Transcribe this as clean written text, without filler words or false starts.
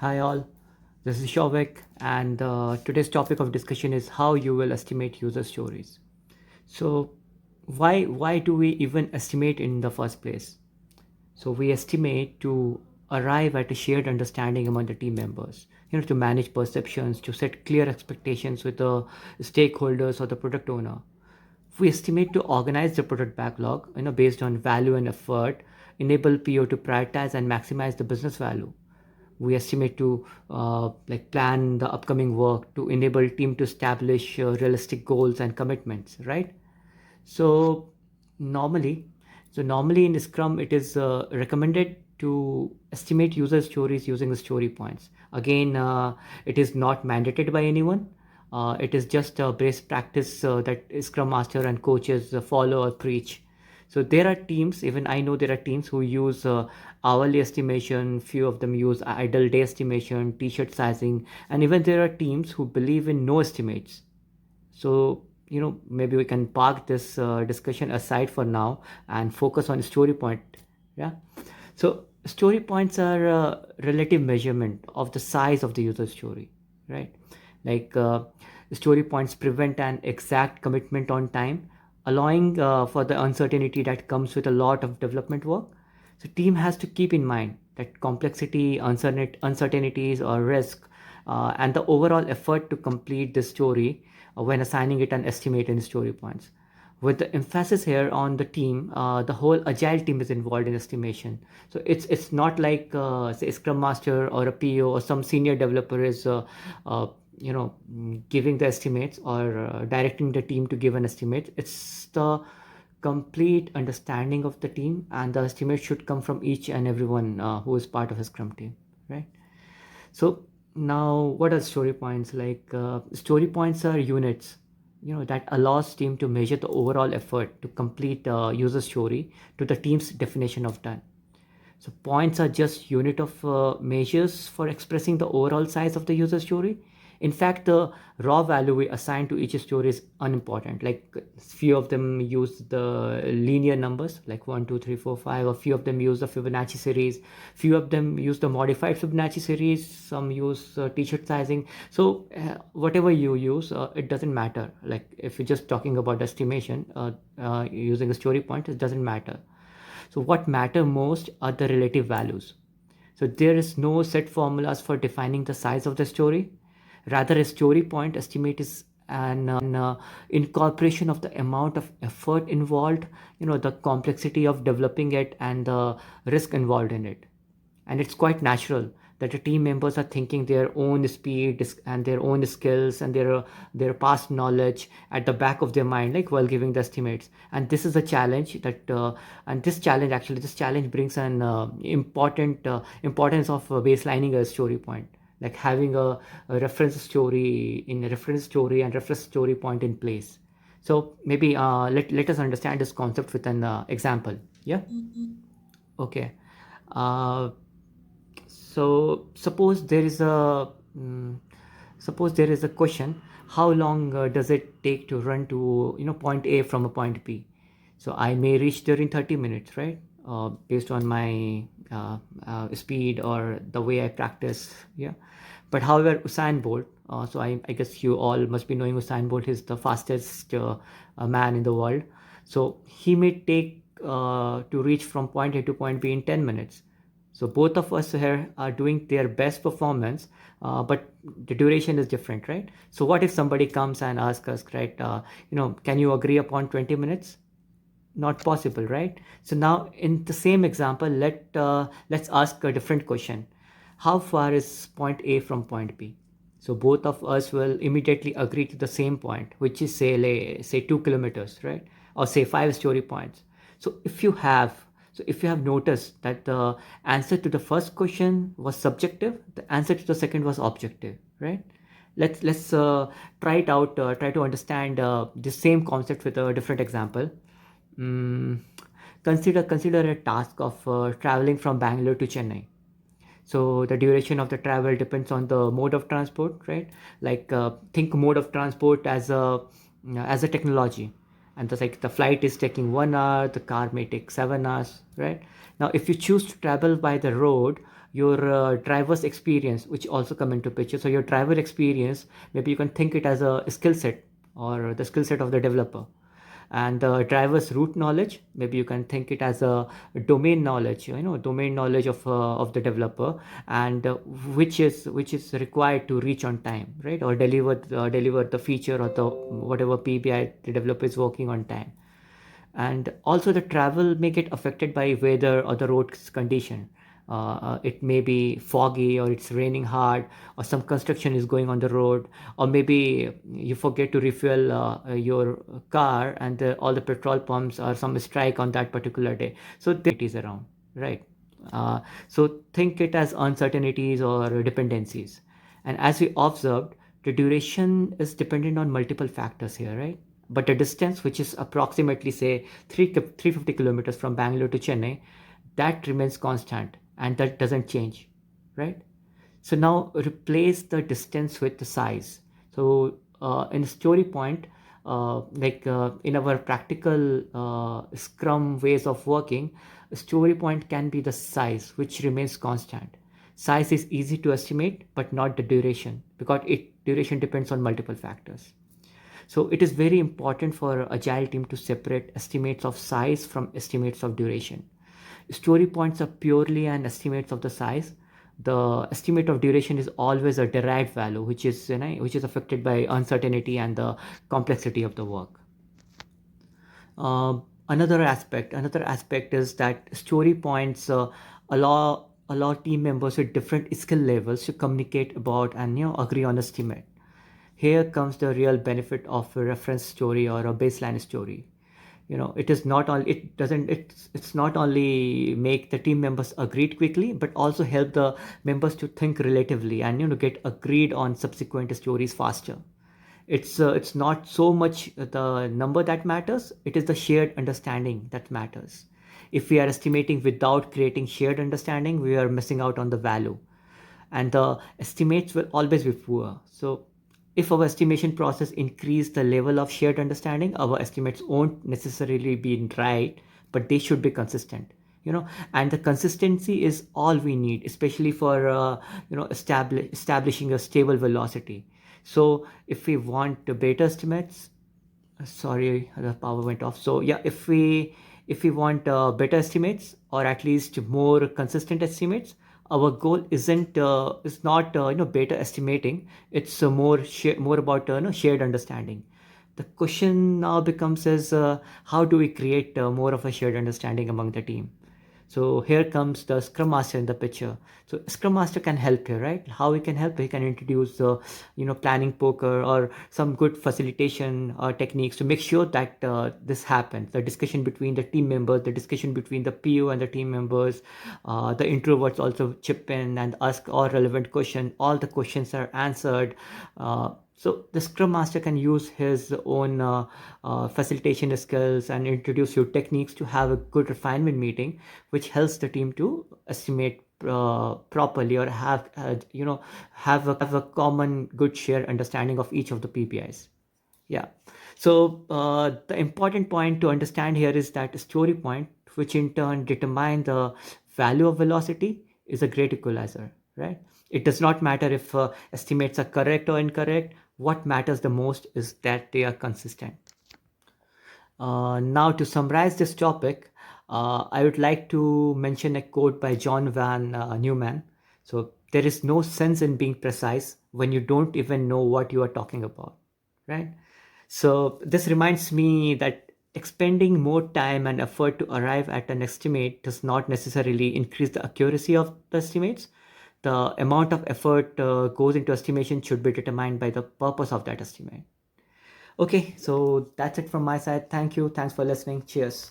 Hi all, this is Shavik, and today's topic of discussion is how you will estimate user stories. So, why do we even estimate in the first place? So we estimate to arrive at a shared understanding among the team members. To manage perceptions, to set clear expectations with the stakeholders or the product owner. We estimate to organize the product backlog, based on value and effort, enable PO to prioritize and maximize the business value. We estimate to plan the upcoming work to enable team to establish realistic goals and commitments, right? So normally, normally in Scrum, it is recommended to estimate user stories using the story points. Again, it is not mandated by anyone. It is just a best practice that Scrum Master and coaches follow or preach. So there are teams, even I know there are teams who use hourly estimation, few of them use idle day estimation, t-shirt sizing, and even there are teams who believe in no estimates. So, maybe we can park this discussion aside for now and focus on story point. Yeah. So, story points are a relative measurement of the size of the user story, right? Like story points prevent an exact commitment on time, allowing for the uncertainty that comes with a lot of development work. So, team has to keep in mind that complexity, uncertainties, or risk, and the overall effort to complete the story when assigning it an estimate in story points. With the emphasis here on the team, the whole agile team is involved in estimation. So it's not like say Scrum Master or a PO or some senior developer is giving the estimates or directing the team to give an estimate. It's the complete understanding of the team, and the estimate should come from each and everyone who is part of a Scrum team, right? So now, what are story points? Like story points are units, that allows team to measure the overall effort to complete user story to the team's definition of done. So points are just unit of measures for expressing the overall size of the user story. In fact, the raw value we assign to each story is unimportant. Like few of them use the linear numbers, like 1, 2, 3, 4, 5. A few of them use the Fibonacci series. Few of them use the modified Fibonacci series. Some use t-shirt sizing. So whatever you use, it doesn't matter. Like if you're just talking about estimation using a story point, it doesn't matter. So what matter most are the relative values. So there is no set formulas for defining the size of the story. Rather, a story point estimate is an incorporation of the amount of effort involved, the complexity of developing it, and the risk involved in it. And it's quite natural that the team members are thinking their own speed and their own skills and their past knowledge at the back of their mind, like while giving the estimates. And this is a challenge that and this challenge brings an important importance of baselining a story point, like having a reference story and reference story point in place. So maybe let us understand this concept with an example. Yeah. Okay. uh, so mm, suppose there is a question: how long does it take to run to point A from a point B? So I may reach there in 30 minutes, right? Based on my speed or the way I practice. Yeah. But however, Usain Bolt, I guess you all must be knowing Usain Bolt is the fastest man in the world. So he may take to reach from point A to point B in 10 minutes. So both of us here are doing their best performance, but the duration is different, right? So what if somebody comes and asks us, right, can you agree upon 20 minutes? Not possible, right? So now in the same example, let's ask a different question: how far is point A from point B? So both of us will immediately agree to the same point, which is say 2 kilometers, right? Or say five story points. So if you have noticed that the answer to the first question was subjective, the answer to the second was objective, right? Let's try it out. Try to understand the same concept with a different example. Mm, consider a task of traveling from Bangalore to Chennai. So the duration of the travel depends on the mode of transport, right? Like think mode of transport as a technology, and the flight is taking 1 hour, the car may take 7 hours, right? Now if you choose to travel by the road, your driver's experience, which also come into picture. So your driver experience, maybe you can think it as a skill set or the skill set of the developer. And the driver's root knowledge, maybe you can think it as a domain knowledge, domain knowledge of the developer, and which is required to reach on time, right, or deliver the feature or the whatever PBI the developer is working on time. And also the travel may get affected by weather or the road's condition. It may be foggy, or it's raining hard, or some construction is going on the road, or maybe you forget to refuel your car, and all the petrol pumps or some strike on that particular day. So there it is around, right? So think it as uncertainties or dependencies. And as we observed, the duration is dependent on multiple factors here, right? But the distance, which is approximately say 350 kilometers from Bangalore to Chennai, that remains constant and that doesn't change, right? So now replace the distance with the size. So in story point, in our practical Scrum ways of working, a story point can be the size, which remains constant. Size is easy to estimate, but not the duration, because duration depends on multiple factors. So it is very important for agile team to separate estimates of size from estimates of duration. Story points are purely an estimates of the size. The estimate of duration is always a derived value, which is affected by uncertainty and the complexity of the work. Another aspect is that story points allow team members with different skill levels to communicate about and agree on estimate. Here comes the real benefit of a reference story or a baseline story. It is not all it doesn't it's not only make the team members agreed quickly, but also help the members to think relatively and get agreed on subsequent stories faster. It's not so much the number that matters, it is the shared understanding that matters. If we are estimating without creating shared understanding, we are missing out on the value, and the estimates will always be poor. So if our estimation process increase the level of shared understanding, our estimates won't necessarily be right, but they should be consistent. And the consistency is all we need, especially for establishing a stable velocity. So if we want better estimates, sorry, the power went off. So yeah, if we want better estimates, or at least more consistent estimates, our goal is not better estimating. It's more about shared understanding. The question now becomes is, how do we create more of a shared understanding among the team? So here comes the Scrum Master in the picture. So Scrum Master can help here, right? How he can help? He can introduce, planning poker or some good facilitation techniques to make sure that this happens. The discussion between the team members, the discussion between the PO and the team members, the introverts also chip in and ask all relevant questions. All the questions are answered. So the Scrum Master can use his own facilitation skills and introduce new techniques to have a good refinement meeting, which helps the team to estimate properly, or have a common good shared understanding of each of the PPIs. Yeah. So the important point to understand here is that story point, which in turn determine the value of velocity, is a great equalizer, right? It does not matter if estimates are correct or incorrect. What matters the most is that they are consistent. Now, to summarize this topic, I would like to mention a quote by John Van Neumann. So, there is no sense in being precise when you don't even know what you are talking about, right? So, this reminds me that expending more time and effort to arrive at an estimate does not necessarily increase the accuracy of the estimates. The amount of effort goes into estimation should be determined by the purpose of that estimate. Okay, so that's it from my side. Thank you. Thanks for listening. Cheers.